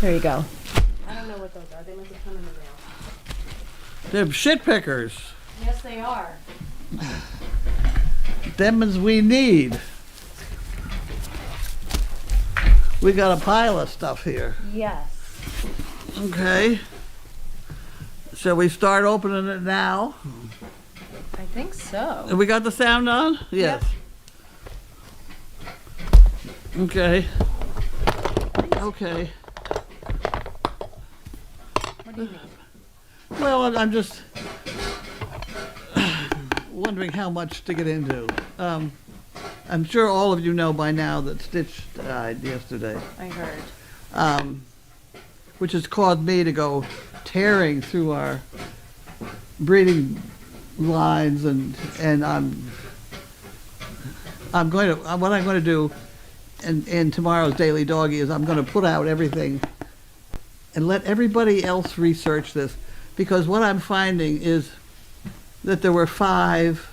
There you go. I don't know what those are. They must have come in the mail. They're shit pickers. Yes, they are. Them as we need. We got a pile of stuff here. Yes. Okay. Shall we start opening it now? I think so. Have we got the sound on? Yes. Yep. Okay. Okay. What do you need? Well, I'm just wondering how much to get into. I'm sure all of you know by now that Stitch died yesterday, I heard. which has caused me to go tearing through our breeding lines, and I'm going to what I'm going to do in tomorrow's Daily Doggy is I'm going to put out everything and let everybody else research this, because what I'm finding is that there were 5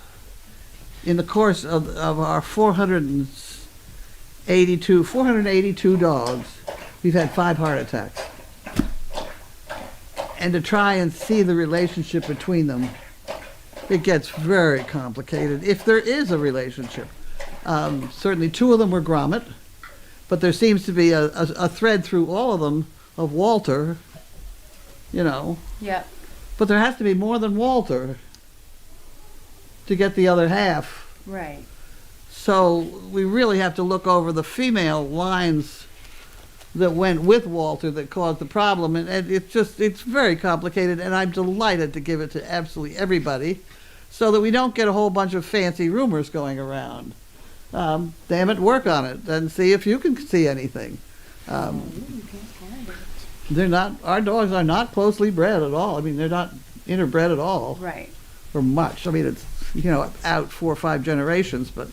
in the course of our 482 dogs. We've had 5 heart attacks. And to try and see the relationship between them, it gets very complicated, if there is a relationship. Certainly 2 of them were grommet, but there seems to be a thread through all of them of Walter, you know. Yep. But there has to be more than Walter to get the other half. Right. So we really have to look over the female lines that went with Walter that caused the problem, and it's very complicated, and I'm delighted to give it to absolutely everybody so that we don't get a whole bunch of fancy rumors going around. Damn it, work on it and see if you can see anything. They're not, our dogs are not closely bred at all. I mean, they're not interbred at all. Right. Or much. I mean, it's, you know, out 4 or 5 generations, but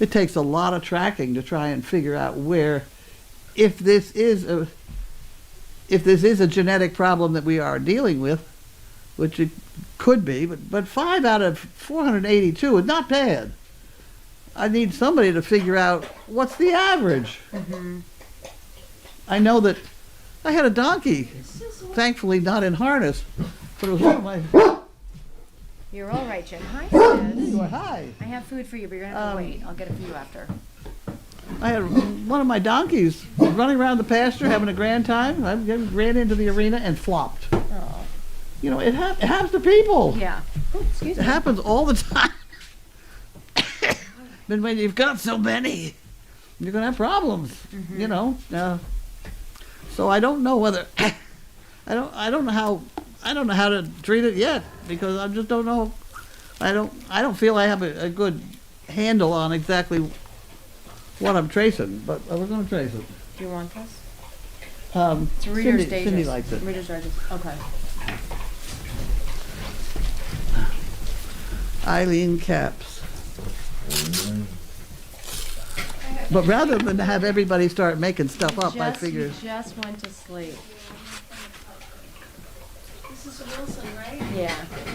it takes a lot of tracking to try and figure out where, if this is a genetic problem that we are dealing with, which it could be, but 5 out of 482 is not bad. I need somebody to figure out what's the average. Mm-hmm. I know that I had a donkey, thankfully not in harness, but it was one of my... You're all right, Jim. Hi, There you Sis. are. Hi. I have food for you, but you're going to have to wait. I'll get it for you after. I had one of my donkeys running around the pasture having a grand time. I ran into the arena and flopped. Oh. You know, it happens to people. Yeah. Oh, excuse It me. happens all the time. But when you've got so many, you're going to have problems, you know. So I don't know whether I don't know how to treat it yet, because I just don't know. I don't feel I have a good handle on exactly what I'm tracing, but we're going to trace it. Do you want this? It's Reader's Digest. Cindy likes it. Reader's Digest. Okay. Eileen Caps. But rather than have everybody start making stuff up, I figured. He just went to sleep. This is Wilson, right? Yeah.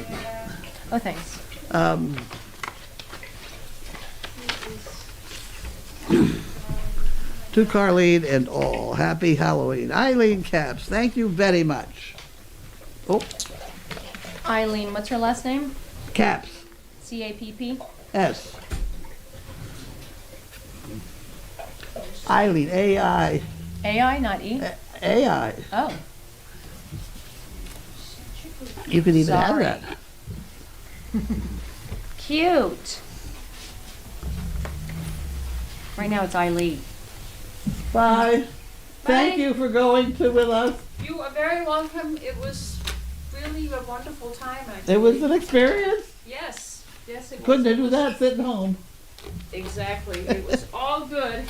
Yeah. Oh, thanks. To Carlene and all, happy Halloween. Eileen Caps, thank you very much. Oh, Eileen, what's her last name? Caps, C-A-P-P? S. Eileen, A-I. A-I, not E? A-I. Oh. You can even Sorry. have that. Cute. Right now it's Eileen. Bye. Thank Bye. you for going with us. You are very welcome. It was really a wonderful time, actually. It was an experience. Yes. Yes, it was. Couldn't do that sitting home. Exactly. It was all good.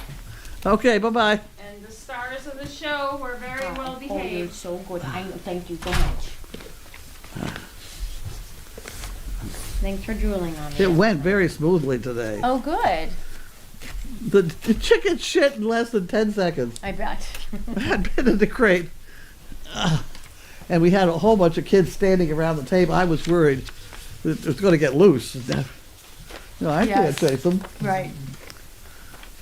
Okay, bye-bye. And the stars of the show were very well Oh, you're behaved. so good. Thank you so much. Thanks for drooling on me. It went very smoothly today. Oh, good. The chicken shit in less than 10 seconds. I bet. I had been in the crate. And we had a whole bunch of kids standing around the table. I was worried that it was going to get loose. No, I can't Yes. chase them. Right.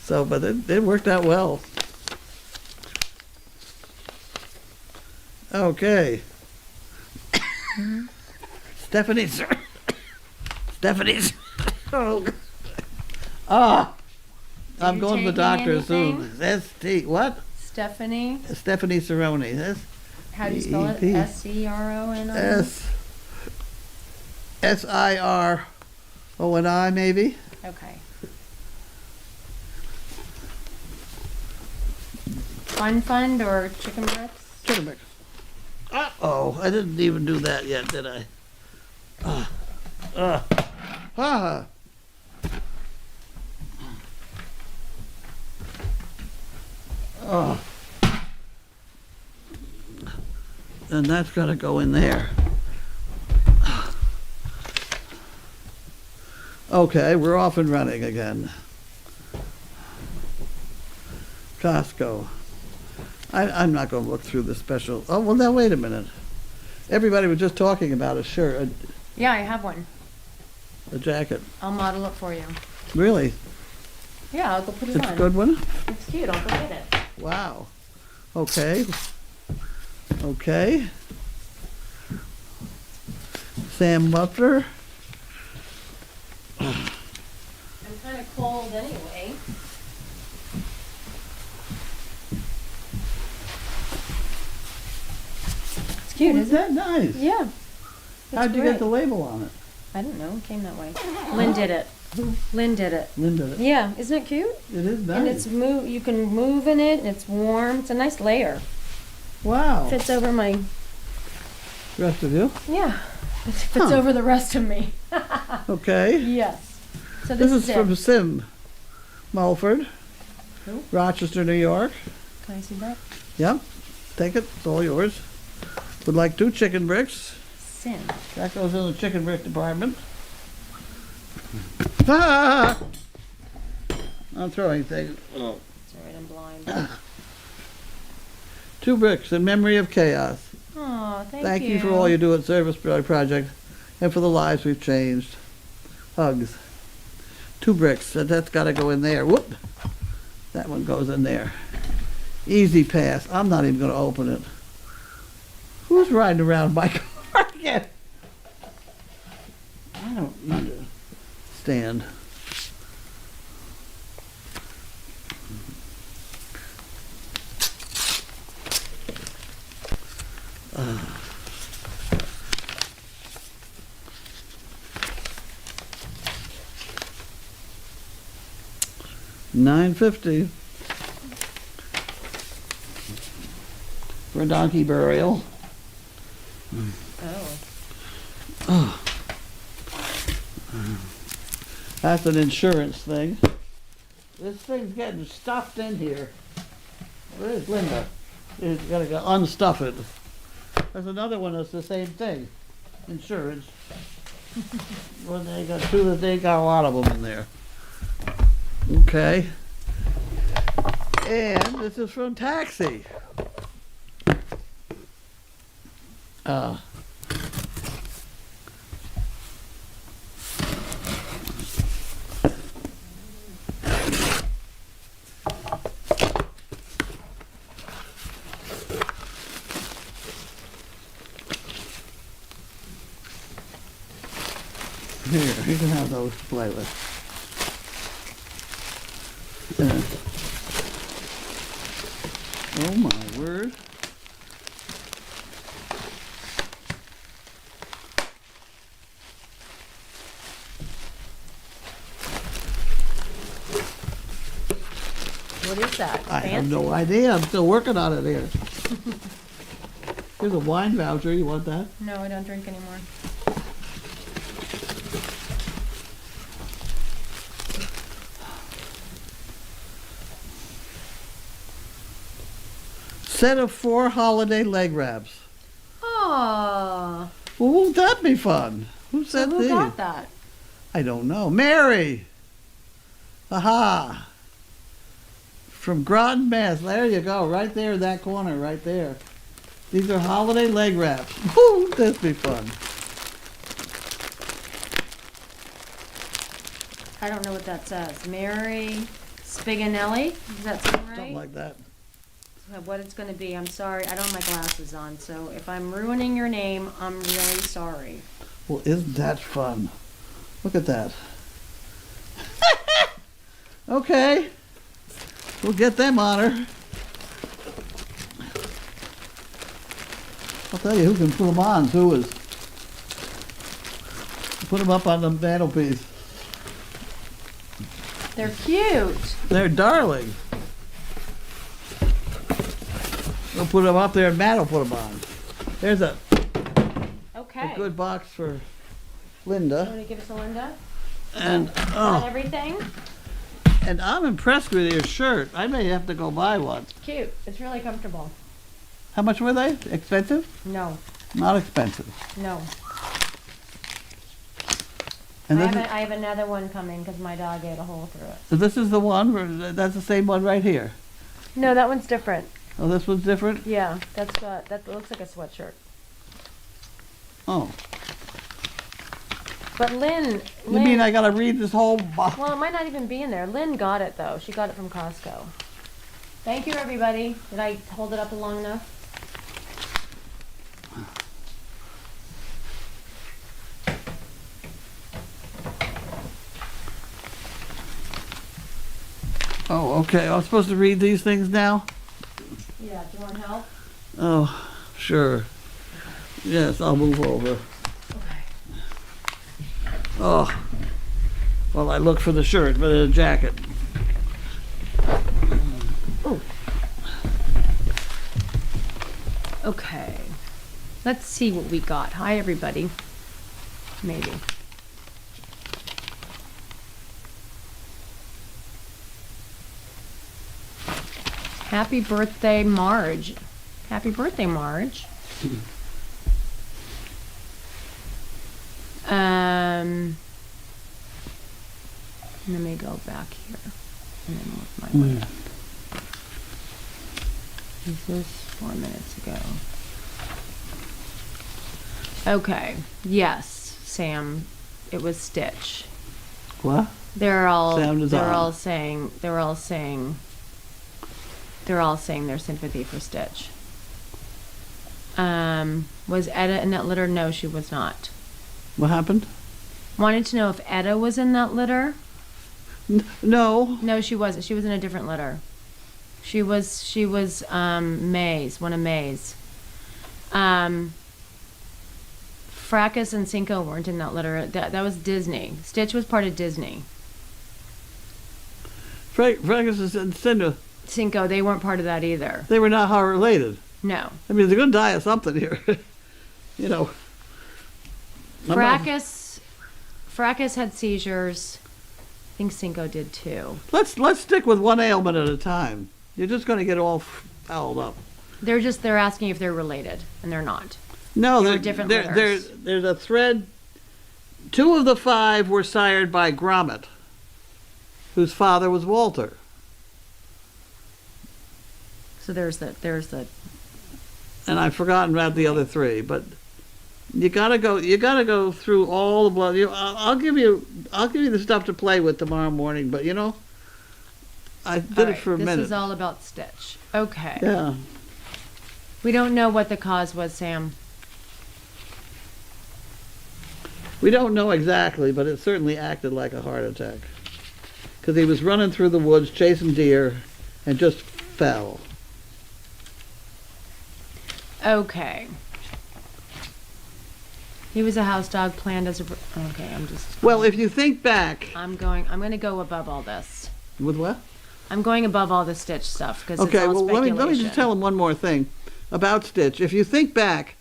So, but it worked out well. Okay. Stephanie's. Stephanie's. Oh. Ah. I'm you going to the taking doctor soon. anything? S-T, what? Stephanie, Stephanie Cerrone. how do you spell it? E-E-P. S-C-R-O-N-I? S-I-R-O-N-I, maybe? Okay. Fund or chicken breasts? Chicken mix. Uh-oh, I didn't even do that yet, did I? Ah. Oh. And that's got to go in there. Okay, we're off and running again. Costco. I'm not going to look through the special. Oh, well, now, wait a minute. Everybody was just talking about a shirt, Yeah, I have one. a jacket. I'll model it for you. Really? Yeah, I'll go put it It's on. a good one? It's cute. I'll go get it. Wow. Okay. Okay. Sam Butler. I'm kind of cold anyway. It's cute, Is isn't that nice? it? Yeah. How'd you get the label on it? I don't know. It came that way. Lynn did it. Lynn did it. Lynn did it. Yeah, isn't it cute? It is And it's nice. you can move in it, and it's warm. It's a nice layer. Wow. Fits over my, Rest of you? yeah. It fits Huh. over the rest of me. Okay. Yes. So This this is is from it. Sim Mulford, Who? Rochester, New York. Can I see that? Yep. Take it. It's all yours. Would like 2 chicken bricks. Sin. That goes in the chicken brick department. Ah! I'm throwing things. Oh. It's alright, I'm blind. 2 bricks in memory of chaos. Oh, Thank you for all you do at Service Project and for the lives we've changed. Hugs. 2 bricks. That's got to go in there. Whoop. That one goes in there. Easy pass. I'm not even going to open it. Who's riding around my car again? I don't need to stand. $9.50 for a donkey burial. Oh. That's an insurance thing. This thing's getting stuffed in here. Where's Linda? She's gotta go unstuff it. There's another one that's the same thing. Insurance. Well, they got 2 they got a lot of them in there. Okay. And this is from Taxi. Here, you can have those to play with. Oh my word. What is that? I have Fancy? no idea. I'm still working on it here. Here's a wine voucher. You want that? No, I don't drink anymore. Set of 4 holiday leg wraps. Oh. Well, won't that be fun? Who So said who these? got that? I don't know. Mary! Aha! From Groton, Mass. There you go. Right there in that corner, right there. These are holiday leg wraps. Woo! That'd be fun. I don't know what that says. Mary Spiganelli? Does that sound right? Something like that. what it's gonna be. I'm sorry, I don't have my glasses on, so if I'm ruining your name, I'm really sorry. Well, isn't that fun? Look at that. Okay. We'll get them on her. I'll tell you who can put them on, too, is put them up on the mantelpiece. They're cute. They're darling. We'll put them up there and Matt will put them on. There's a Okay. good box for You Linda. wanna give us a Linda? And Is that oh, everything? and I'm impressed with your shirt. I may have to go buy one. Cute. It's really comfortable. How much were they? Expensive? No, Not expensive. no. And I this have another one coming because my dog ate a hole through it. so this is the one, or that's the same one right here. No, that one's different. Oh, this one's different? Yeah, that looks like a sweatshirt. Oh. But Lynn, You mean I gotta read this whole box? well, it might not even be in there. Lynn got it though. She got it from Costco. Thank you, everybody. Did I hold it up long enough? Oh, okay. I'm supposed to read these things now? Yeah. Do you want help? Oh, sure. Yes, I'll move over. Okay. Oh. Well, I look for the shirt, but the jacket. Okay. Let's see what we got. Hi, everybody. Maybe. Happy birthday, Marge. Happy birthday, Marge. Let me go back here and then look my way up. This is 4 minutes ago. Okay. Yes, Sam. It was Stitch. What? They're all Sound is they're on. all saying their sympathy for Stitch. Was Etta in that litter? No, she was not. What happened? Wanted to know if Etta was in that litter. No. No, she wasn't. She was in a different litter. She was May's, one of May's. Fracas and Cinco weren't in that litter. That was Disney. Stitch was part of Disney. Francis and Cinda, Cinco, they weren't part of that either. they were not how related. No. I mean, they're going to die of something here. You know. I'm not- Fracas had seizures. I think Cinco did too. Let's stick with one ailment at a time. You're just going to get all fouled up. They're asking if they're related, and they're not. No, They were there- different there- litters. there's a thread. 2 of the 5 were sired by Gromit, whose father was Walter. So there's the And I've forgotten about the other 3, but you gotta go through all the blood. I'll give you the stuff to play with tomorrow morning, but you know, I did all it right, for a minute. This is all about Stitch. Okay. Yeah. We don't know what the cause was, Sam. We don't know exactly, but it certainly acted like a heart attack. Because he was running through the woods chasing deer and just fell. Okay. He was a house dog planned as a. Okay, Well, if you think back, I'm going to go above all this. with what? I'm going above all the Stitch stuff because Okay, it's all well, let speculation. me just tell him one more thing about Stitch. If you think back,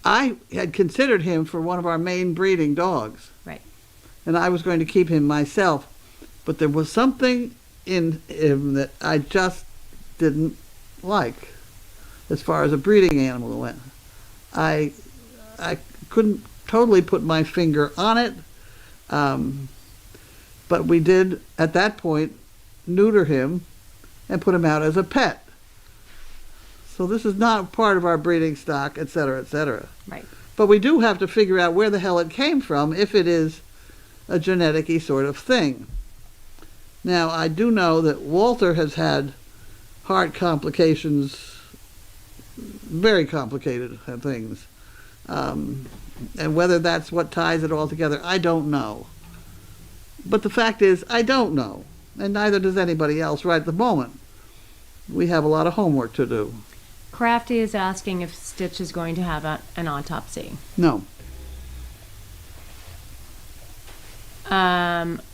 I had considered him for one of our main breeding dogs. Right. And I was going to keep him myself. But there was something in him that I just didn't like as far as a breeding animal went. I couldn't totally put my finger on it. But we did, at that point, neuter him and put him out as a pet. So this is not part of our breeding stock, et cetera, et cetera. Right. But we do have to figure out where the hell it came from if it is a genetic-y sort of thing. Now, I do know that Walter has had heart complications, very complicated things. And whether that's what ties it all together, I don't know. But the fact is, I don't know, and neither does anybody else right at the moment. We have a lot of homework to do. Crafty is asking if Stitch is going to have an autopsy. No.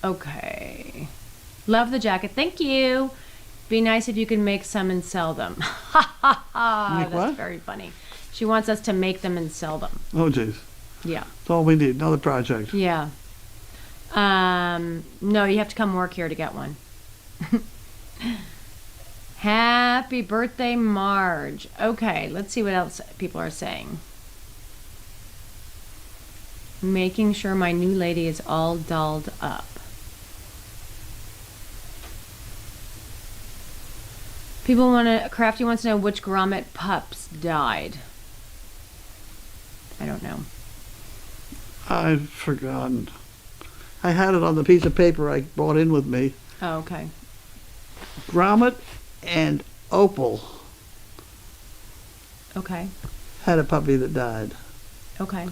Okay. Love the jacket. Thank you. Be nice if you can make some and sell them. Ha ha ha. Make That's what? very funny. She wants us to make them and sell them. Oh, jeez. Yeah. That's all we need. Another project. Yeah. No, you have to come work here to get one. Happy birthday, Marge. Okay, let's see what else people are saying. Making sure my new lady is all dolled up. Crafty wants to know which grommet pups died. I don't know. I've forgotten. I had it on the piece of paper I brought in with me. Oh, okay. Grommet and Opal Okay. had a puppy that died. Okay.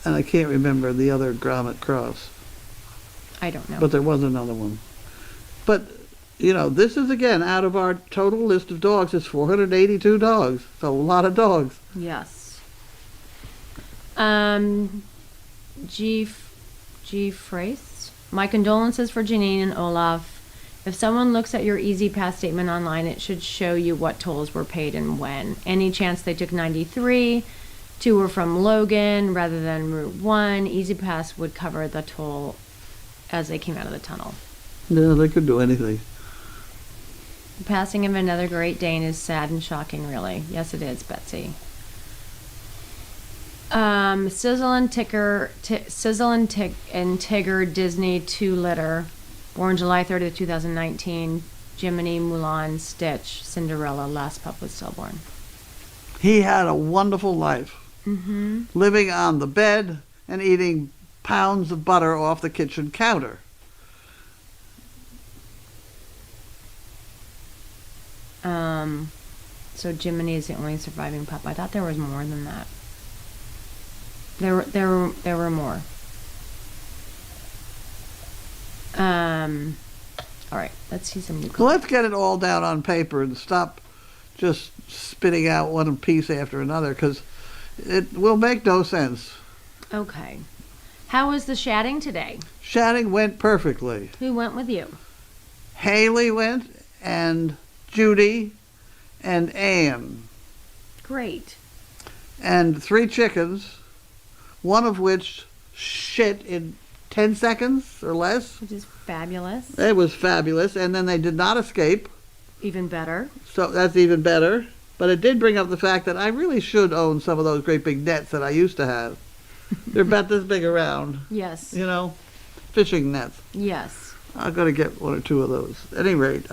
And I can't remember the other Grommet cross. I don't know. But there was another one. But, you know, this is again out of our total list of dogs. It's 482 dogs. It's a lot of dogs. Yes. G. Frace. My condolences for Janine and Olaf. If someone looks at your Easy Pass statement online, it should show you what tolls were paid and when. Any chance they took 93 to or from Logan rather than Route 1, Easy Pass would cover the toll as they came out of the tunnel. Yeah, they could do anything. The passing of another Great Dane is sad and shocking, really. Yes, it is, Betsy. Sizzle and Tigger Disney 2 litter, born July 30th, 2019. Jiminy, Mulan, Stitch, Cinderella. Last pup was stillborn. He had a wonderful life. Mm-hmm. Living on the bed and eating pounds of butter off the kitchen counter. So Jiminy is the only surviving pup. I thought there was more than that. There were more. All right, let's see some new So let's get it all down on paper and stop just spitting out one piece after another, because it will make no sense. Okay. How was the shatting today? Shatting went perfectly. Who went with you? Haley went, and Judy, and Ann. Great. And 3 chickens, one of which shit in 10 seconds or less. Which is fabulous. It was fabulous, and then they did not escape, Even better. so that's even better. But it did bring up the fact that I really should own some of those great big nets that I used to have. They're about this big around, Yes. you know, fishing nets. Yes. I've got to get 1 or 2 of those. At any rate, it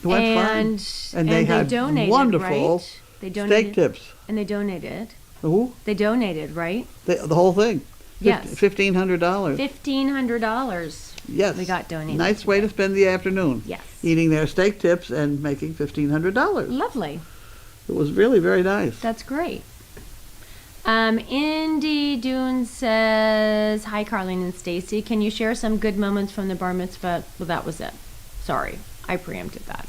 went fine. And they had donated, wonderful right? They donated, steak tips. And they donated. Ooh, They donated, right? the whole thing. Yes. $1,500. $1,500. Yes. We got donated. Nice way to spend the afternoon. Yes. Eating their steak tips and making $1,500. Lovely. It was really very nice. That's great. Indy Dune says, hi, Carlene and Stacy. Can you share some good moments from the bar mitzvah? Well, that was it. Sorry, I preempted that.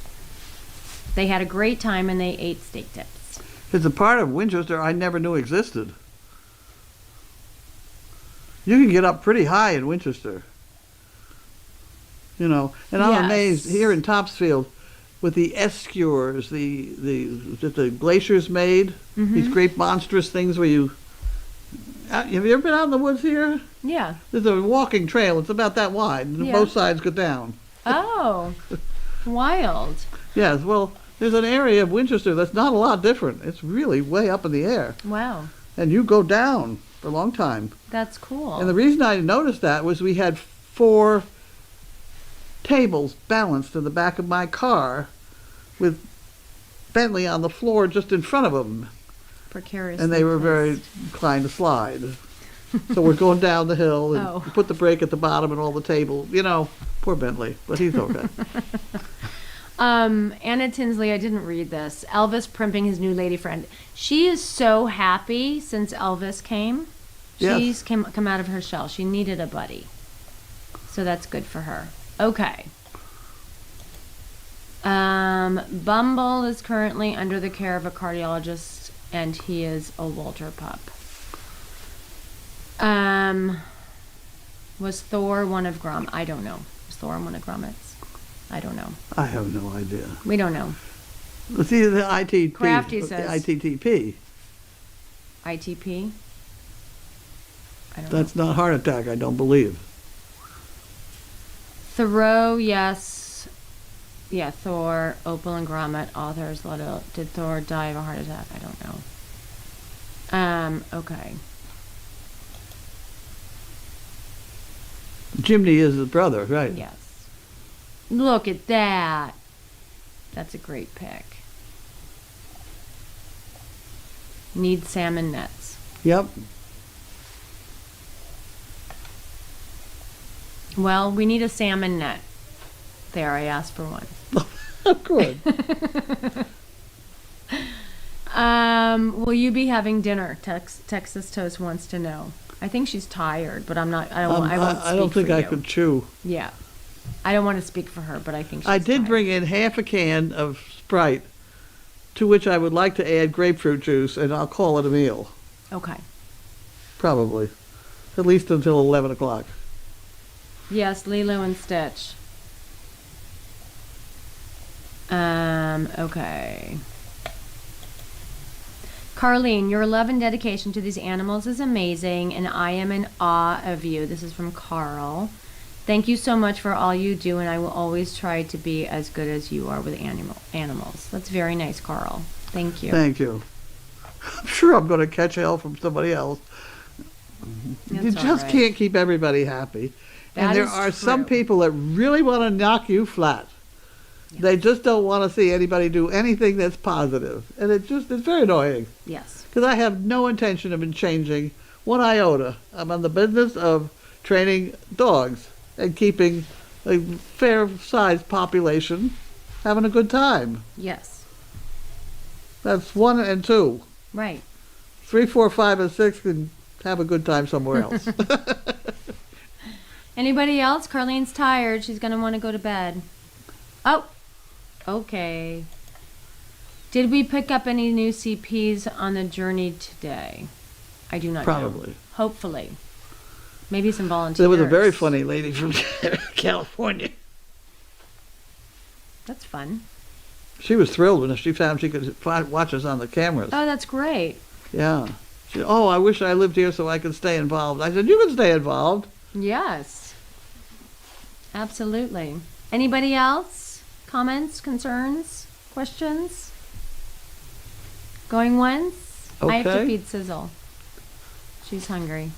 They had a great time and they ate steak tips. It's a part of Winchester I never knew existed. You can get up pretty high in Winchester. You know, and I'm Yes. amazed here in Topsfield with the eskewers, that the glaciers made, these great monstrous things where you... have you ever been out in the woods here? Yeah. There's a walking trail. It's about that wide, and Yeah. both sides go down. Oh, wild. Yes, well, there's an area of Winchester that's not a lot different. It's really way up in the air. Wow. And you go down for a long time. That's cool. And the reason I noticed that was we had 4 tables balanced in the back of my car with Bentley on the floor just in front of them. Precarious. And they were very inclined to slide. So we're going down the hill and Oh. put the brake at the bottom and all the table. You know, poor Bentley, but he's okay. Anna Tinsley, I didn't read this. Elvis primping his new lady friend. She is so happy since Elvis came. Yes. She's come out of her shell. She needed a buddy. So that's good for her. Okay. Bumble is currently under the care of a cardiologist, and he is a Walter pup. Was Thor one of I don't know. Was Thor one of Gromit's? I don't know. I have no idea. We don't know. Let's see the ITP. Crafty the says- ITTP. ITP? I don't know. That's not heart attack, I don't believe. Thoreau, yes. Yeah, Thor, Opal and Gromit, authors. Did Thor die of a heart attack? I don't know. Okay. Jimny is his brother, right? Yes. Look at that. That's a great pick. Need salmon nets. Yep. Well, we need a salmon net. There, I asked for one. Good. Will you be having dinner? Texas Toast wants to know. I think she's tired, but I'm not. I won't speak I don't think for I you. could chew. Yeah, I don't want to speak for her, but I think she's I did tired. bring in half a can of Sprite, to which I would like to add grapefruit juice, and I'll call it a meal. Okay. Probably. At least until 11 o'clock. Yes, Lilo and Stitch. Okay. Carlene, your love and dedication to these animals is amazing, and I am in awe of you. This is from Carl. Thank you so much for all you do, and I will always try to be as good as you are with animals. That's very nice, Carl. Thank you. Thank you. I'm sure I'm going to catch hell from somebody else. You That's all just right. can't keep everybody happy. That And there is are some true. people that really want to knock you flat. They just don't want to see anybody do anything that's positive. And it's very annoying. Yes. Because I have no intention of changing one iota. I'm on the business of training dogs and keeping a fair-sized population having a good time. Yes. That's 1 and 2. Right. 3, 4, 5, and 6 can have a good time somewhere else. Anybody else? Carlene's tired. She's going to want to go to bed. Oh, okay. Did we pick up any new CPs on the journey today? I do not know. Probably. Hopefully. Maybe some volunteers. There was a very funny lady from California. That's fun. She was thrilled when she found she could watch us on the cameras. Oh, that's great. Yeah. She said, I wish I lived here so I could stay involved. I said, you can stay involved. Yes. Absolutely. Anybody else? Comments, concerns, questions? Going once? I have to Okay. feed Sizzle. She's hungry.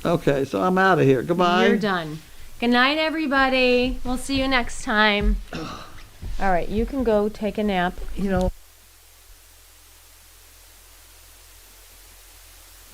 Okay, so I'm out of here. Goodbye. You're done. Good night, everybody. We'll see you next time. All right, you can go take a nap. You know,